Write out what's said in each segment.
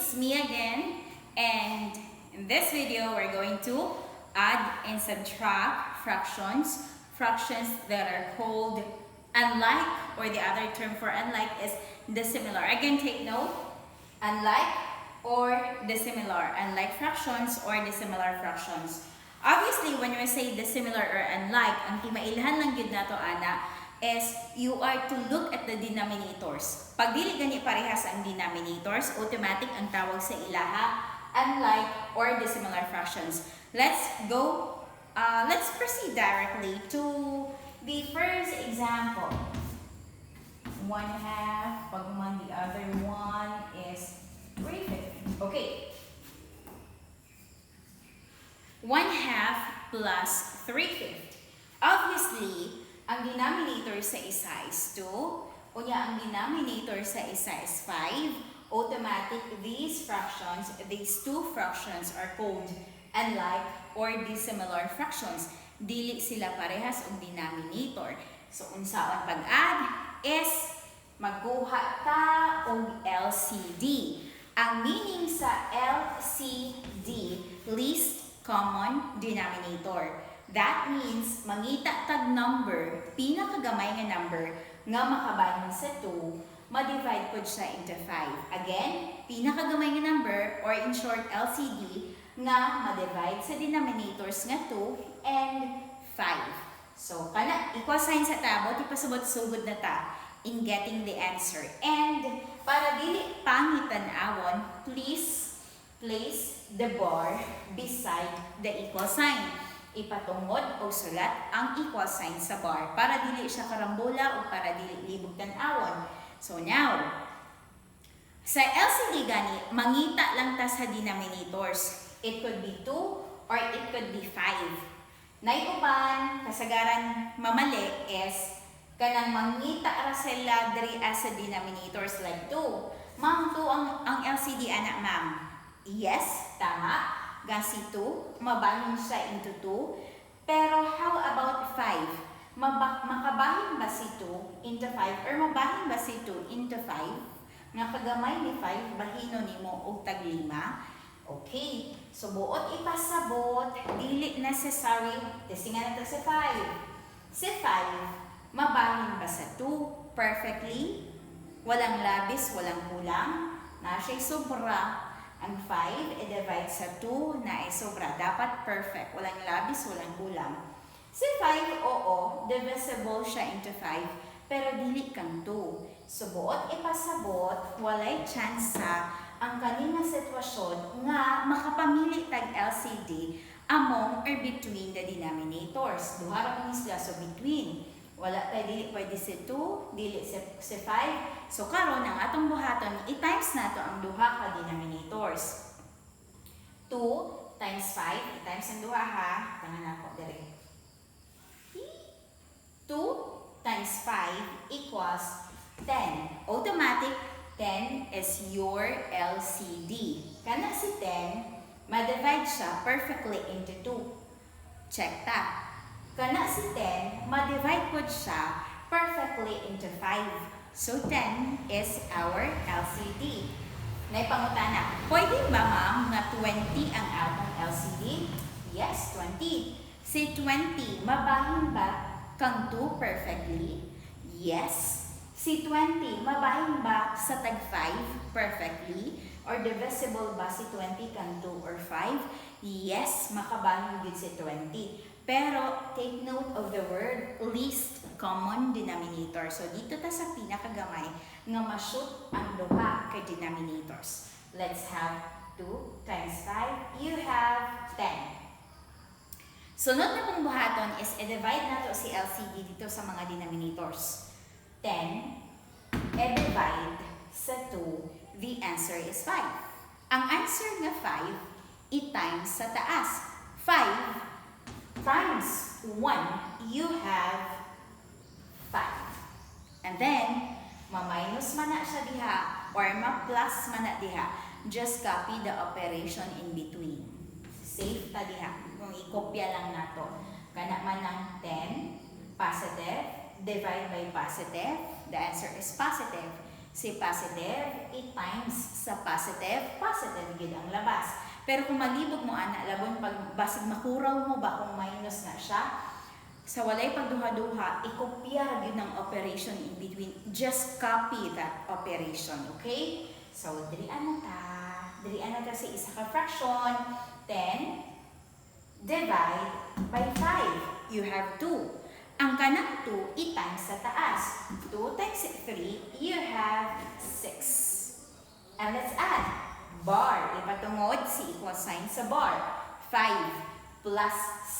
it's me again, and in this video we're going to add and subtract fractions that are called unlike, or the other term for unlike is dissimilar. Again, take note, unlike or dissimilar, unlike fractions or dissimilar fractions. Obviously, when we say dissimilar or unlike, ang timailhan lang yun nato ana is you are to look at the denominators. Pag dili gani parehas ang denominators, automatic ang tawag sa ilaha unlike or dissimilar fractions. Let's proceed directly to the first example. 1/2, pag man the other one is 3/5. Okay. 1/2 plus 3/5. Obviously, ang denominator sa isa is 2. Unya, ang denominator sa isa is 5. Automatic, these two fractions are called unlike or dissimilar fractions. Dili sila parehas og denominator. So, unsaon pag-add is magkuha ta og LCD. Ang meaning sa LCD, least common denominator. That means, mangita tag number, pinakagamay nga number, nga makabahin sa 2, ma-divide po siya into 5. Again, pinakagamay nga number, or in short, LCD, nga ma-divide sa denominators nga 2 and 5. So, kana, equal sign sa tabo, di pasabot-sugod na ta in getting the answer. And, para dili pangitan awon, please place the bar beside the equal sign. Ipatungod o sulat ang equal sign sa bar para dili siya karambola o para dili libog tan-awon. So now, sa LCD gani, mangita lang ta sa denominators. It could be 2 or it could be 5. Naiuban, kasagaran mamali is kanang mangita ra sila dria sa denominators like 2. Ma'am, 2 ang LCD anak, ma'am. Yes, tama. Gasi 2, mabahin siya into 2. Pero how about 5? Makabahin ba si 2 into 5 or mabahin ba si 2 into 5? Nga kagamay ni 5, bahino nimo og tag 5. Okay, so buot ipasabot, dili necessary, tisingan nato si 5. Si 5, mabahin ba sa 2 perfectly? Walang labis, walang kulang, na siya'y sobra. Ang 5, i-divide sa 2 na ay sobra. Dapat perfect. Walang labis, walang kulang. Si 5, oo, divisible siya into 5, pero dili kang 2. So, buot ipasabot, walay chance ang kanina sitwasyon nga makapamili tag LCD among or between the denominators. Duha ra kung isla, so between. Wala kay dili pwede si 2, dili si 5. So karon ang atong buhaton, i-times nato ang duha ka denominators. 2 times 5, i-times ang duha ha. Tangan ako dire. 2 times 5 equals 10. Automatic, 10 is your LCD. Kana si 10, ma-divide siya perfectly into 2. Check ta. Kana si 10, ma-divide po siya perfectly into 5. So, 10 is our LCD. Naipangutana, pwede ba ma'am na 20 ang atong LCD? Yes, 20. Si 20, mabahin ba kang 2 perfectly? Yes. Si 20, mabahin ba sa tag 5 perfectly? Or divisible ba si 20 kang 2 or 5? Yes, makabahin din si 20. Pero, take note of the word least common denominator. So, dito ta sa pinakagamay nga ma-shoot ang duha ka denominators. Let's have 2 times 5. You have 10. Sunod na pong buhaton is i-divide nato si LCD dito sa mga denominators. 10, i-divide sa 2, the answer is 5. Ang answer nga 5, i-times sa taas. 5 times 1, you have 5. And then, ma-minus man na siya diha or ma-plus man na diha. Just copy the operation in between. Save ta diha. Kung i-kopya lang nato. Kana man ng 10, positive, divide by positive, the answer is positive. Si positive, i-times sa positive, positive yun ang labas. Pero kung malibog mo, ana, labon, pag basig makuraw mo ba kung minus na siya, sa walay pagduha-duha, ikopya yun ang operation in between. Just copy that operation, okay? So, dirian na ta sa isa ka fraction, 10 divide by 5. You have 2. Ang kanang 2, i-times sa taas. 2 times 3, you have 6. And let's add. Bar, ipatungod si equal sign sa bar. 5 plus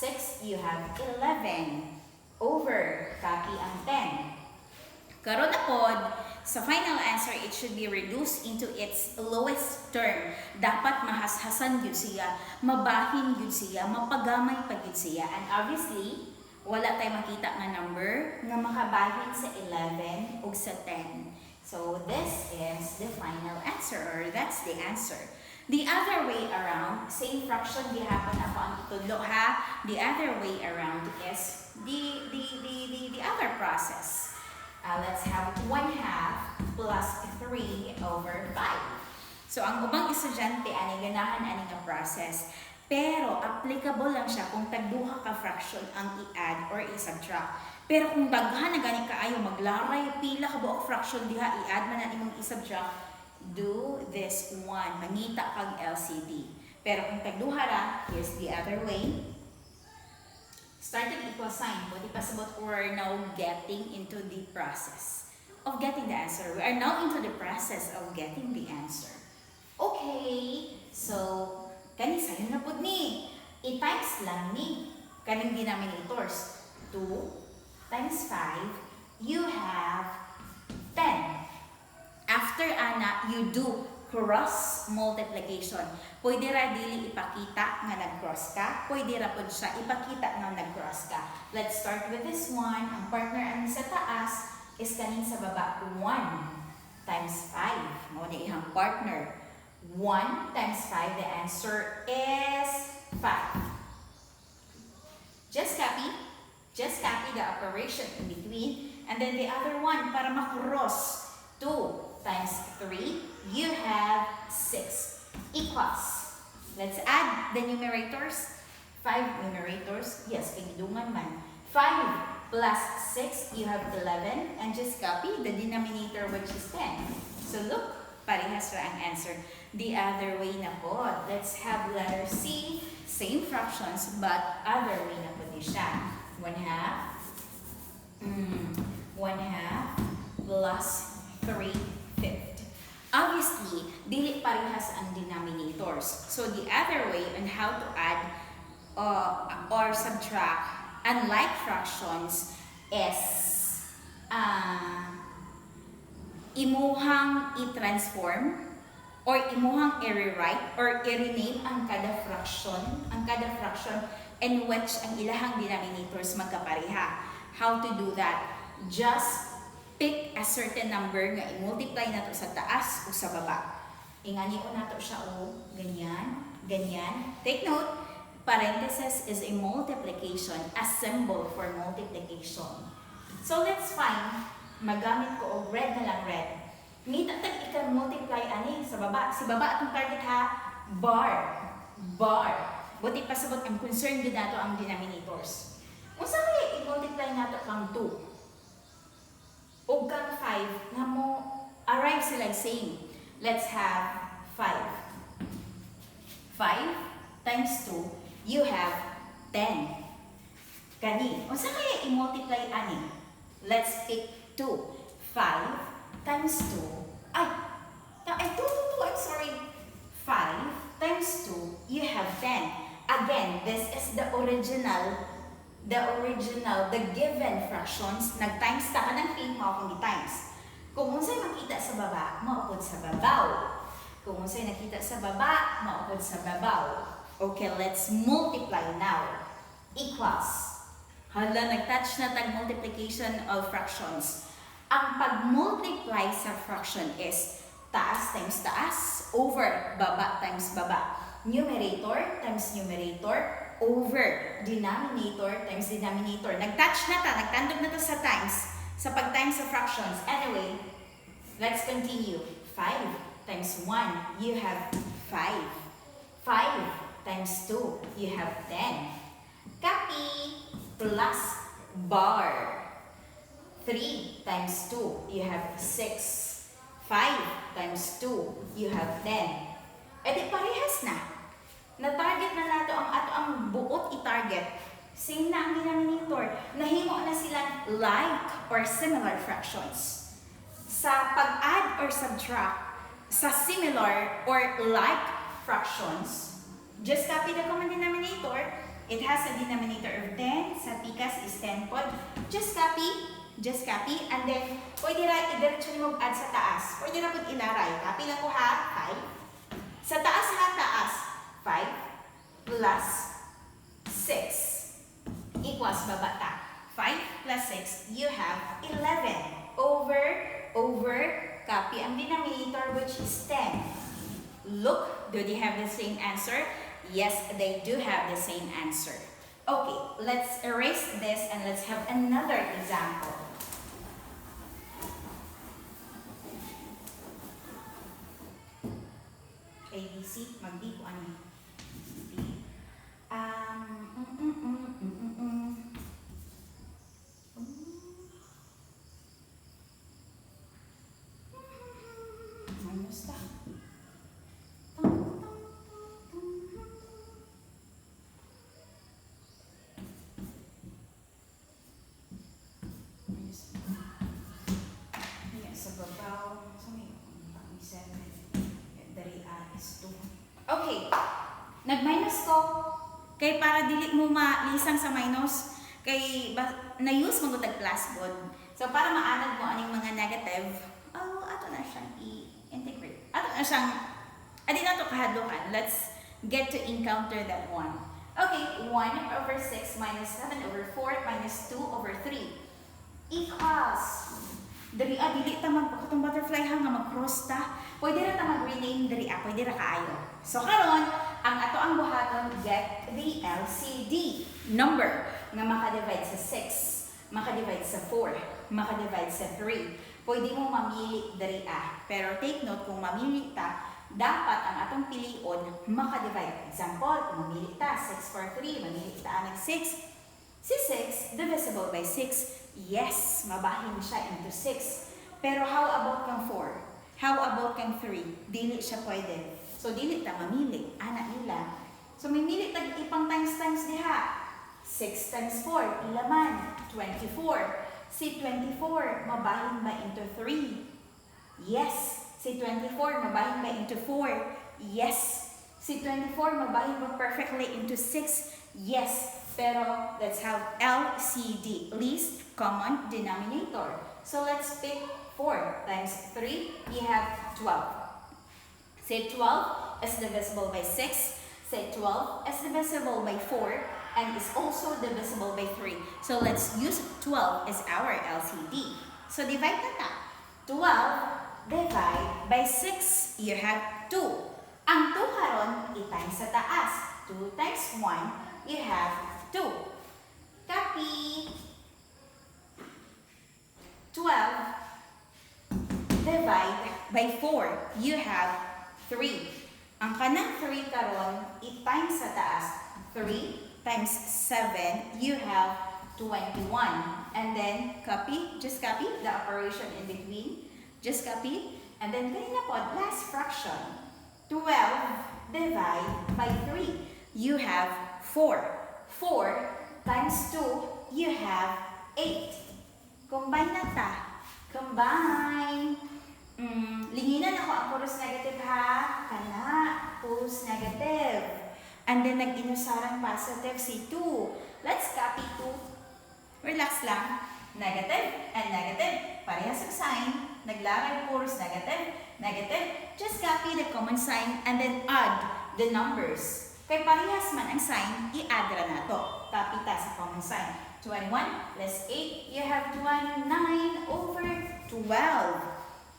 6, you have 11. Over, copy ang 10. Karon na pod, sa final answer, it should be reduced into its lowest term. Dapat mahashasan yun siya, mabahin yun siya, mapagamay pa yun siya. And obviously, wala tayo makita nga number nga makabahin sa 11 o sa 10. So this is the final answer, or that's the answer. The other way around, same fraction gihapon ako ang itudlo ha. The other way around is the other process. Let's have 1/2 plus 3 over 5. So ang ubang estudyante ani ganahan ani nga process. Pero applicable lang siya kung tagduha ka fraction ang i-add or i-subtract. Pero kung daghan na gani kaayo maglaray pila ka buok fraction diha i-add man na imong i-subtract, do this one. Mangita kag LCD. Pero kung tagduha ra, here's the other way. Starting equal sign, but pasabot we're now getting into the process of getting the answer. We are now into the process of getting the answer. Okay, so kani sayo na pud ni. I-times lang ni kaning denominators. 2 times 5, you have 10. After ana, you do cross multiplication. Pwede ra dili ipakita nga nag-cross ka, pwede ra pud siya ipakita nga nag-cross ka. Let's start with this one. Ang partner ani sa taas is kanin sa baba 1 times 5. Mao ni ihang partner. 1 times 5, the answer is 5. Just copy the operation in between. And then the other one, para makross, 2 times 3, you have 6 equals. Let's add the numerators. 5 numerators, yes, pagidungan man. 5 plus 6, you have 11. And just copy the denominator, which is 10. So look, parehas ra ang answer. The other way na po. Let's have letter C. Same fractions, but other way na po di siya. 1/2 plus 3/5. Obviously, dili parehas ang denominators. So the other way on how to add or subtract unlike fractions is imuhang i-transform or imuhang i-rewrite or i-rename ang kada fraction in which ang ilahang denominators magkapareha. How to do that? Just pick a certain number nga i-multiply nato sa taas o sa baba. Ingani ko nato siya o ganyan, ganyan. Take note, parenthesis is a multiplication, a symbol for multiplication. So let's find, magamit ko og red na lang red. Ngita tag ika-multiply ani sa baba. Si baba atong target ha, bar. Buti pasabot ang concern gid nato ang denominators. Unsa kay i-multiply nato kang 2? Ug kang 5 nga mo arrive sila same. Let's have 5. 5 times 2, you have 10. Kani, unsa kay i-multiply ani? Let's pick 2. 5 times 2, I'm sorry. 5 times 2, you have 10. Again, this is the given fractions. Nag-times ta ka ng 8, mao kung times. Kung unsay makita sa baba, maupod sa babaw. Kung unsay nakita sa baba, maupod sa babaw. Okay, let's multiply now. Equals. Hala, nag-touch na tag multiplication of fractions. Ang pag-multiply sa fraction is taas times taas over baba times baba. Numerator times numerator over denominator times denominator. Nag-touch na ta, nagtandog na ta sa times, sa pag-times sa fractions. Anyway, Let's continue. 5 times 1, you have 5. 5 times 2, you have 10. Copy plus bar. 3 times 2, you have 6. 5 times 2, you have 10. E di parehas na. Na-target na nato ang ato ang buot i-target. Same na ang denominator. Nahimo na silang like or similar fractions. Sa pag-add or subtract, sa similar or like fractions, just copy the common denominator. It has a denominator of 10. Sa tikas is 10 pod. Just copy, and then pwede ra i-diretso nimo add sa taas. Pwede ra pud ilaray. Copy lang ko ha, 5. Sa taas ha, taas. 5 plus 6 equals babata. 5 plus 6, you have 11 over, copy ang denominator which is 10. Look, do they have the same answer? Yes, they do have the same answer. Okay, let's erase this and let's have another example. ABC, mag-D ko ano. Minus ta. Okay, nag-minus ko kay para dili mo malisang sa minus kay na-use mo tag plus bod. So para maanad mo aning mga negative, ato na siyang i-integrate. Ato na siyang adi na to kahadlokan. Let's get to encounter that one. Okay, 1 over 6 minus 7 over 4 minus 2 over 3 equals diri dili ta magpakatong butterfly ha nga mag-cross ta. Pwede ra ta mag-rename diri pwede ra kaayo. So karon ang ato ang buhaton get the LCD number nga maka-divide sa 6, maka-divide sa 4, maka-divide sa 3. Pwede mo mamili diri pero take note kung mamili ta dapat ang atong pilion maka-divide. Example, kung mamili ta 6 for 3, mamili ta ang 6. Si 6 divisible by 6. Yes, mabahin siya into 6. Pero how about kang 4? How about kang 3? Dili siya pwede. So, dili ta mamili. Anak nila. So, mamili tag ipang times diha. 6 times 4, ilaman. 24. Si 24, mabahin ba into 3? Yes. Si 24, mabahin ba into 4? Yes. Si 24, mabahin ba perfectly into 6? Yes. Pero, let's have LCD, least common denominator. So, let's pick 4 times 3, you have 12. Say 12 is divisible by 6. Say 12 is divisible by 4 and is also divisible by 3. So let's use 12 as our LCD. So divide na ta. 12 divide by 6, you have 2. Ang 2 karon i-times sa taas. 2 times 1, you have 2. Copy. 12 divide by 4, you have 3. Ang kanang 3 karon, i-times sa taas. 3 times 7, you have 21. And then, copy, just copy the operation in between. Just copy. And then, kanina po, last fraction. 12 divide by 3, you have 4. 4 times 2, you have 8. Combine na ta. Combine. Linginan ako ang puros negative ha. Kana. Puros negative. And then nag-inusarang positive si 2. Let's copy 2. Relax lang. Negative and negative. Parehas ang sign. Naglaray puros negative. Negative. Just copy the common sign and then add the numbers. Kay parehas man ang sign, i-add ra na to. Copy ta sa common sign. 21 plus 8, you have 29 over 12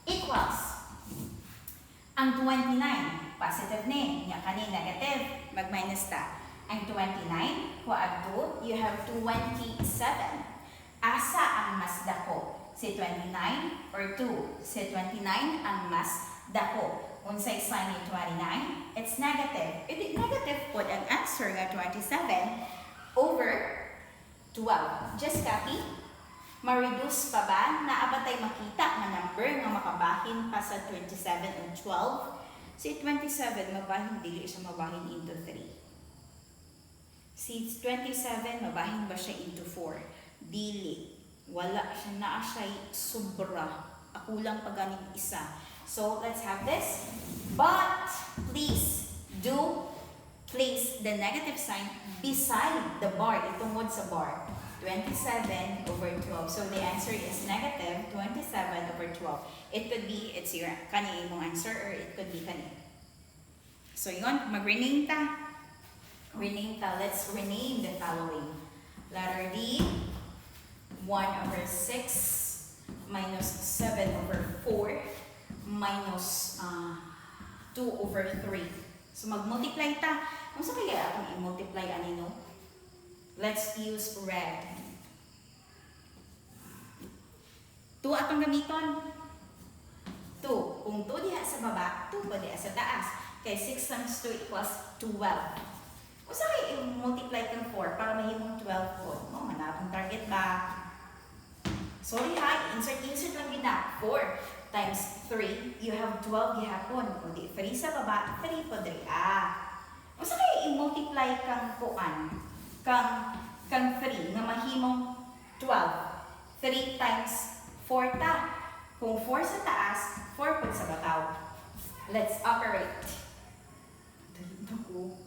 equals. Ang 29, positive ni, niya kani negative, mag-minus ta. Ang 29, kuag 2, you have 27. Asa ang mas dako? Si 29 or 2? Si 29 ang mas dako. Unsay sign ni 29? It's negative. Negative po ang answer nga 27 over 12. Just copy. Ma-reduce pa ba? Naabatay makita nga number nga makabahin pa sa 27 and 12. Si 27 mabahin dili siya mabahin into 3. Si 27 mabahin ba siya into 4? Dili. Wala siya, naa siya sobra. Ako lang pa ganing isa. So, let's have this. But, please, do place the negative sign beside the bar. Itungod sa bar. 27 over 12. So, the answer is negative 27 over 12. It could be, it's your kani mong answer, or it could be kani. So, yun, mag-rename ta. Rename ta. Let's rename the following. Letter D. 1 over 6 minus 7 over 4 minus 2 over 3. So mag-multiply ta. Kung sa kaya akong i-multiply anino? Let's use red. 2 atong gamiton. 2. Kung 2 diha sa baba, 2 pa diha sa taas. Kaya 6 times 2 equals 12. Kung sa kaya i-multiply kang 4 para mahimong 12 po. Oh, manapong target ba? Sorry ha, insert lang yun na. 4 times 3, you have 12 gihapon. O di, 3 sa baba, 3 po dria. O sa kaya i-multiply kang kuan, kang 3 na mahimong 12. 3 times 4 ta. Kung 4 sa taas, 4 po sa bataw. Let's operate.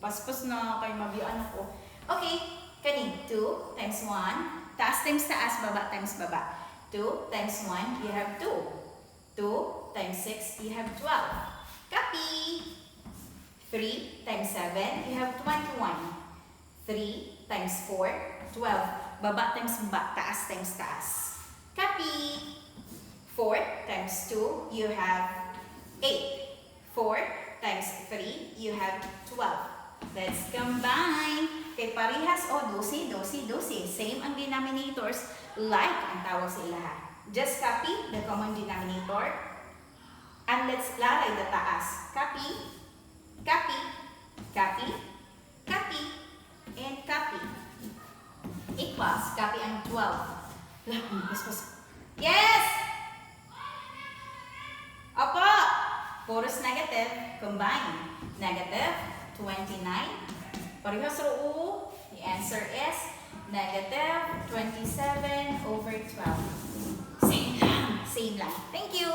Paspas na kay mabiyaan ako. Okay, kaning 2 times 1, taas times taas, baba times baba. 2 times 1, you have 2. 2 times 6, you have 12. Copy! 3 times 7, you have 21. 3 times 4, 12. Baba times baba, taas times taas. Copy! 4 times 2, you have 8. 4 times 3, you have 12. Let's combine. Kay parehas o 12, 12, 12. Same ang denominators, like ang tawag sa ilaha. Just copy the common denominator and let's laray the taas. Copy, copy, copy, copy, and copy. Equals, copy ang 12. Yes! Opo! Puros negative, combine. Negative 29. Parehas roo. The answer is negative 27 over 12. Same lang. Same lang. Thank you.